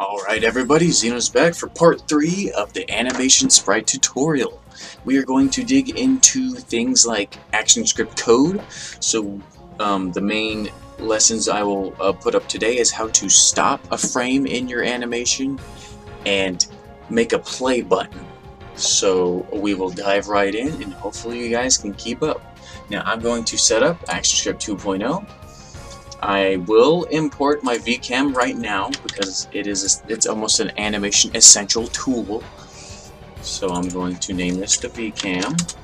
Alright everybody, Xeno's back for part 3 of the animation sprite tutorial. We are going to dig into things like Actionscript code. So the main lessons I will put up today is how to stop a frame in your animation and make a play button. So we will dive right in and hopefully you guys can keep up. Now I'm going to set up Actionscript 2.0. I will import my VCam right now because it's almost an animation essential tool. So I'm going to name this the VCam,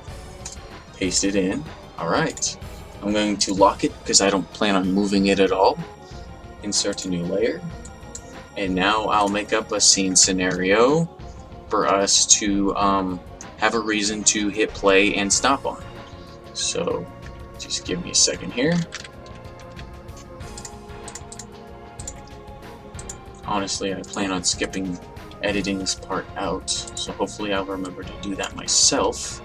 paste it in. Alright, I'm going to lock it because I don't plan on moving it at all. Insert a new layer, and now I'll make up a scene scenario for us to have a reason to hit play and stop on. So just give me a second here. Honestly, I plan on skipping editing this part out, so hopefully I'll remember to do that myself.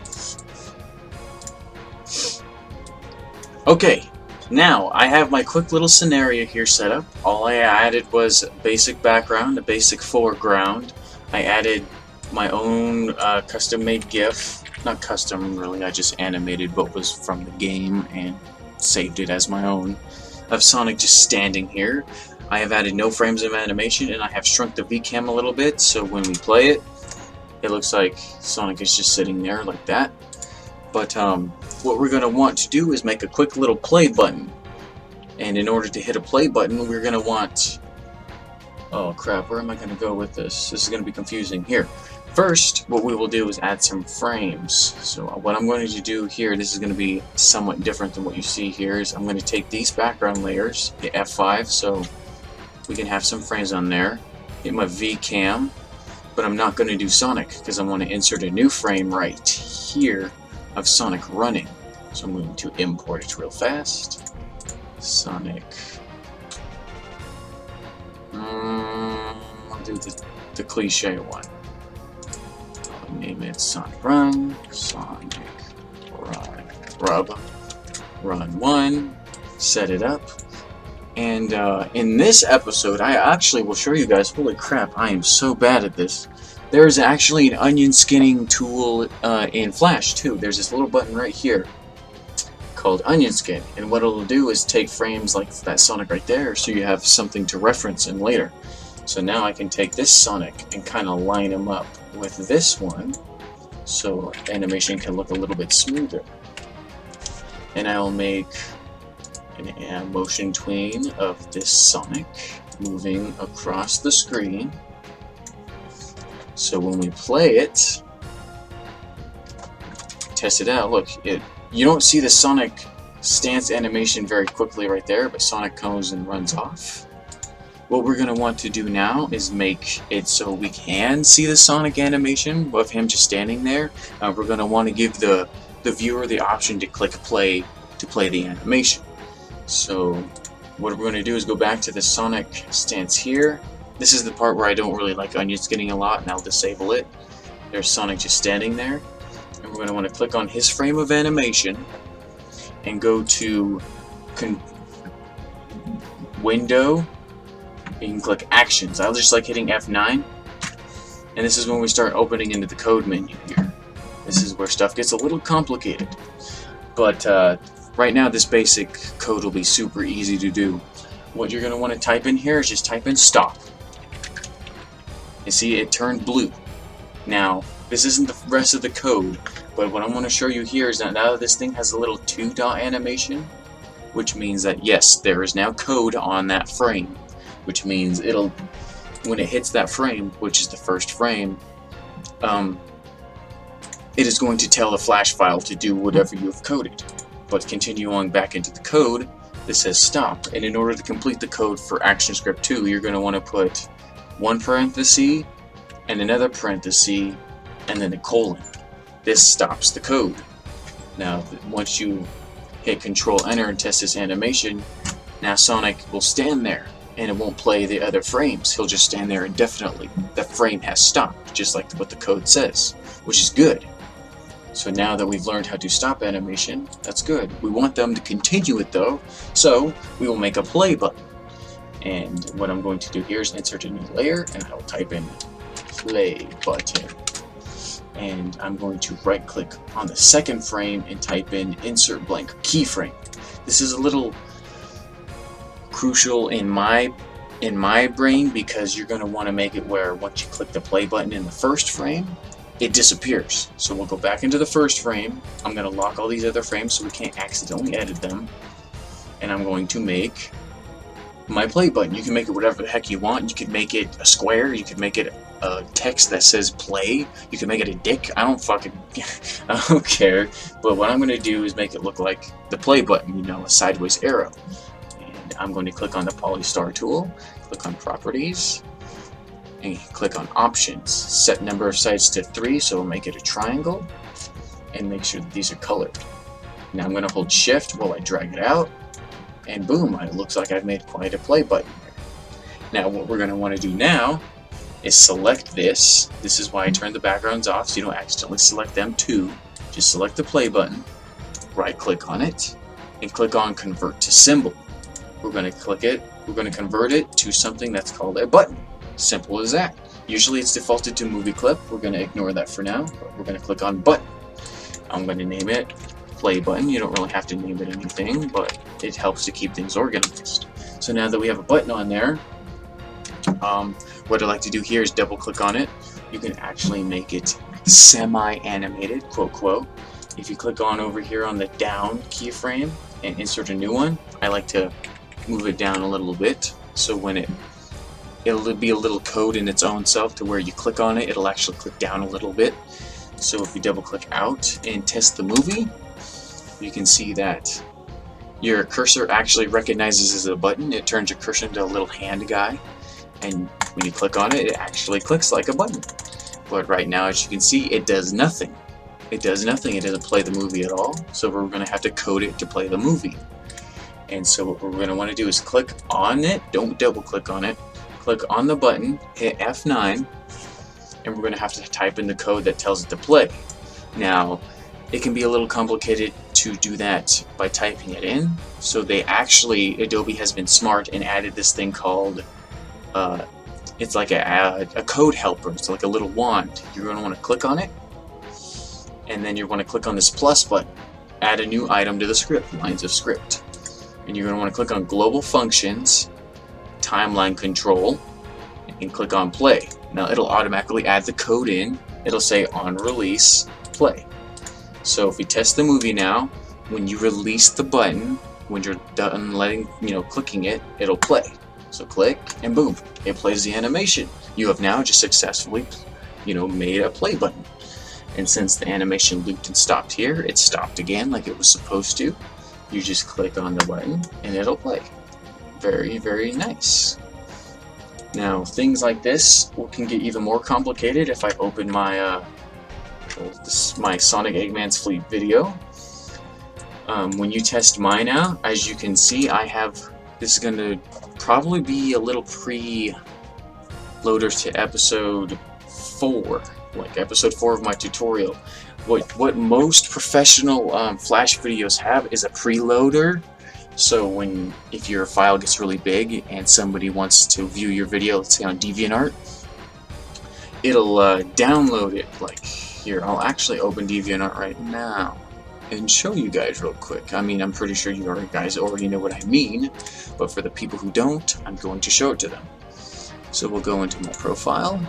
Okay, now I have my quick little scenario here set up. All I added was a basic background, a basic foreground. I added my own custom-made GIF. Not custom, really, I just animated what was from the game and saved it as my own, of Sonic just standing here. I have added no frames of animation, and I have shrunk the VCam a little bit, so when we play it, it looks like Sonic is just sitting there like that. But what we're going to want to do is make a quick little play button. And in order to hit a play button, we're going to want... Oh crap, where am I going to go with this? This is going to be confusing. Here, first, what we will do is add some frames. So what I'm going to do here, this is going to be somewhat different than what you see here, is I'm going to take these background layers, hit F5, so we can have some frames on there, hit my VCam, but I'm not going to do Sonic because I want to insert a new frame right here of Sonic running. So I'm going to import it real fast. Sonic. I'll do the cliche one. I'll name it Sonic Run, Sonic Run 1, set it up. And in this episode, I actually will show you guys, holy crap, I am so bad at this. There's actually an onion skinning tool in Flash too. There's this little button right here called onion skin. And what it'll do is take frames like that Sonic right there so you have something to reference in later. So now I can take this Sonic and kind of line him up with this one so animation can look a little bit smoother. And I'll make a motion tween of this Sonic moving across the screen. So when we play it, test it out, look, you don't see the Sonic stance animation very quickly right there, but Sonic comes and runs off. What we're going to want to do now is make it so we can see the Sonic animation of him just standing there. We're going to want to give the viewer the option to click play to play the animation. So what we're going to do is go back to the Sonic stance here. This is the part where I don't really like onion skinning a lot, and I'll disable it. There's Sonic just standing there. And we're going to want to click on his frame of animation and go to Window. You can click Actions. I just like hitting F9. And this is when we start opening into the code menu here. This is where stuff gets a little complicated. But right now, this basic code will be super easy to do. What you're going to want to type in here is just type in stop. You see, it turned blue. Now, this isn't the rest of the code, but what I want to show you here is that now this thing has a little 2-dot animation, which means that yes, there is now code on that frame, which means it'll, when it hits that frame, which is the first frame, it is going to tell the Flash file to do whatever you have coded. But continue on back into the code, this says stop, and in order to complete the code for Actionscript 2, you're going to want to put one parenthesis and another parenthesis and then a colon. This stops the code. Now, once you hit Control Enter and test this animation, now Sonic will stand there and it won't play the other frames. He'll just stand there indefinitely. The frame has stopped, just like what the code says, which is good. So now that we've learned how to stop animation, that's good. We want them to continue it though, so we will make a play button. And what I'm going to do here is insert a new layer, and I will type in play button. And I'm going to right click on the second frame and type in insert blank keyframe. This is a little crucial in my brain, because you're going to want to make it where once you click the play button in the first frame, it disappears. So we'll go back into the first frame. I'm going to lock all these other frames so we can't accidentally edit them. And I'm going to make my play button. You can make it whatever the heck you want. You can make it a square. You can make it a text that says play. You can make it a dick. I don't care. But what I'm going to do is make it look like the play button, you know, a sideways arrow. And I'm going to click on the Polystar tool, click on Properties, and click on Options. Set number of sides to 3, so we'll make it a triangle, and make sure that these are colored. Now I'm going to hold Shift while I drag it out, and boom, it looks like I've made quite a play button there. Now what we're going to want to do now is select this. This is why I turned the backgrounds off, so you don't accidentally select them too. Just select the play button, right click on it, and click on Convert to Symbol. We're going to click it, we're going to convert it to something that's called a button. Simple as that. Usually it's defaulted to movie clip. We're going to ignore that for now, but we're going to click on button. I'm going to name it play button. You don't really have to name it anything, but it helps to keep things organized. So now that we have a button on there, what I like to do here is double click on it. You can actually make it semi-animated, quote quote. If you click on over here on the down keyframe and insert a new one, I like to move it down a little bit, so when it'll be a little code in its own self to where you click on it, it'll actually click down a little bit. So if you double click out and test the movie, you can see that your cursor actually recognizes as a button. It turns your cursor into a little hand guy, and when you click on it, it actually clicks like a button. But right now, as you can see, it does nothing. It does nothing. It doesn't play the movie at all, so we're going to have to code it to play the movie. And so what we're going to want to do is click on it, don't double click on it, click on the button, hit F9, and we're going to have to type in the code that tells it to play. Now, it can be a little complicated to do that by typing it in, so Adobe has been smart and added this thing called, it's like a code helper. It's like a little wand. You're going to want to click on it, and then you're going to click on this plus button, add a new item to the script, lines of script. And you're going to want to click on Global Functions, Timeline Control, and click on Play. Now it'll automatically add the code in. It'll say on release, play. So if we test the movie now, when you release the button, when you're done clicking it, it'll play. So click, and boom, it plays the animation. You have now just successfully, made a play button. And since the animation looped and stopped here, it stopped again like it was supposed to. You just click on the button and it'll play. Very, very nice. Now, things like this can get even more complicated if I open my my Sonic Eggman's Fleet video. When you test mine out, as you can see, this is going to probably be a little pre-loader to episode 4, like episode 4 of my tutorial. What most professional Flash videos have is a preloader. So if your file gets really big and somebody wants to view your video, let's say on DeviantArt, it'll download it. Like here, I'll actually open DeviantArt right now and show you guys real quick. I mean, I'm pretty sure you guys already know what I mean, but for the people who don't, I'm going to show it to them. So we'll go into my profile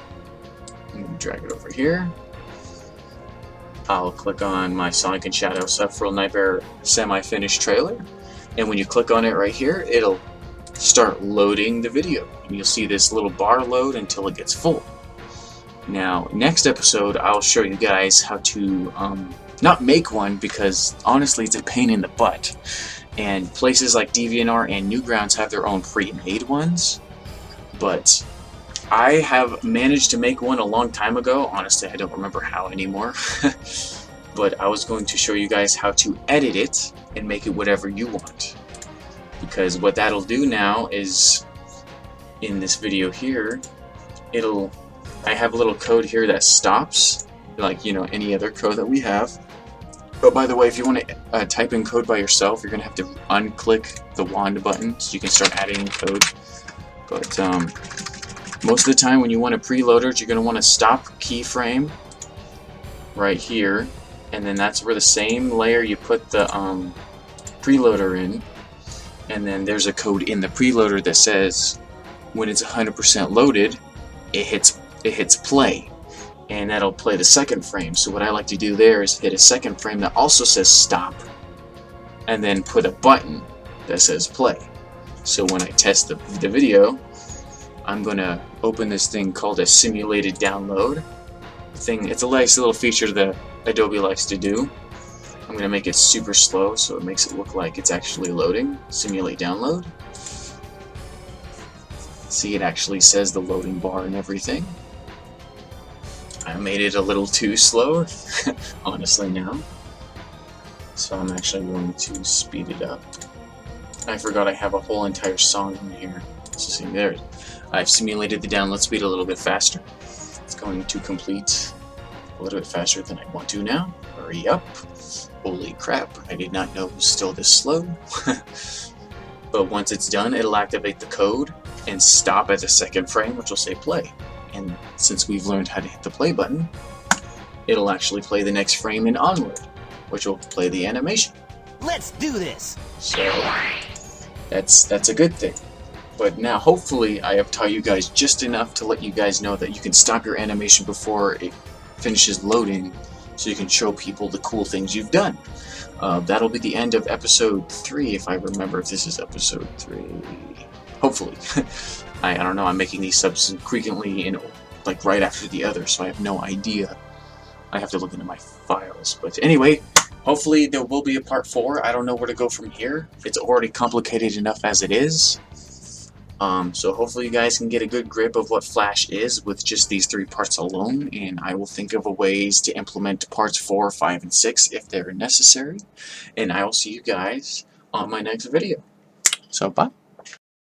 and drag it over here. I'll click on my Sonic and Shadow Sephiroth Nightmare semi-finished trailer, and when you click on it right here, it'll start loading the video, and you'll see this little bar load until it gets full. Now, next episode, I'll show you guys how to not make one, because honestly it's a pain in the butt, and places like DeviantArt and Newgrounds have their own pre-made ones, but I have managed to make one a long time ago. Honestly, I don't remember how anymore. But I was going to show you guys how to edit it and make it whatever you want. Because what that'll do now is, in this video here, I have a little code here that stops, like, any other code that we have. But by the way, if you want to type in code by yourself, you're going to have to unclick the wand button so you can start adding code. But most of the time when you want a preloader, you're going to want to stop keyframe right here, and then that's where the same layer you put the preloader in, and then there's a code in the preloader that says when it's 100% loaded, it hits play, and that'll play the second frame. So what I like to do there is hit a second frame that also says stop, and then put a button that says play. So when I test the video, I'm gonna open this thing called a simulated download thing. It's a nice little feature that Adobe likes to do. I'm gonna make it super slow so it makes it look like it's actually loading. Simulate download. See, it actually says the loading bar and everything. I made it a little too slow, honestly now. So I'm actually going to speed it up. I forgot I have a whole entire song in here. So see there, I've simulated the download speed a little bit faster. It's going to complete a little bit faster than I want to now. Hurry up. Holy crap, I did not know it was still this slow. But once it's done, it'll activate the code and stop at the second frame, which will say play. And since we've learned how to hit the play button, it'll actually play the next frame and onward, which will play the animation. Let's do this! So that's a good thing. But now hopefully I have taught you guys just enough to let you guys know that you can stop your animation before it finishes loading, so you can show people the cool things you've done. That'll be the end of episode 3, if I remember if this is episode 3. Hopefully. I don't know, I'm making these subs frequently in like right after the other, so I have no idea. I have to look into my files. But anyway, hopefully there will be a part 4. I don't know where to go from here. It's already complicated enough as it is. So hopefully you guys can get a good grip of what Flash is with just these 3 parts alone, and I will think of ways to implement parts 4, 5, and 6 if they're necessary. And I will see you guys on my next video. So bye.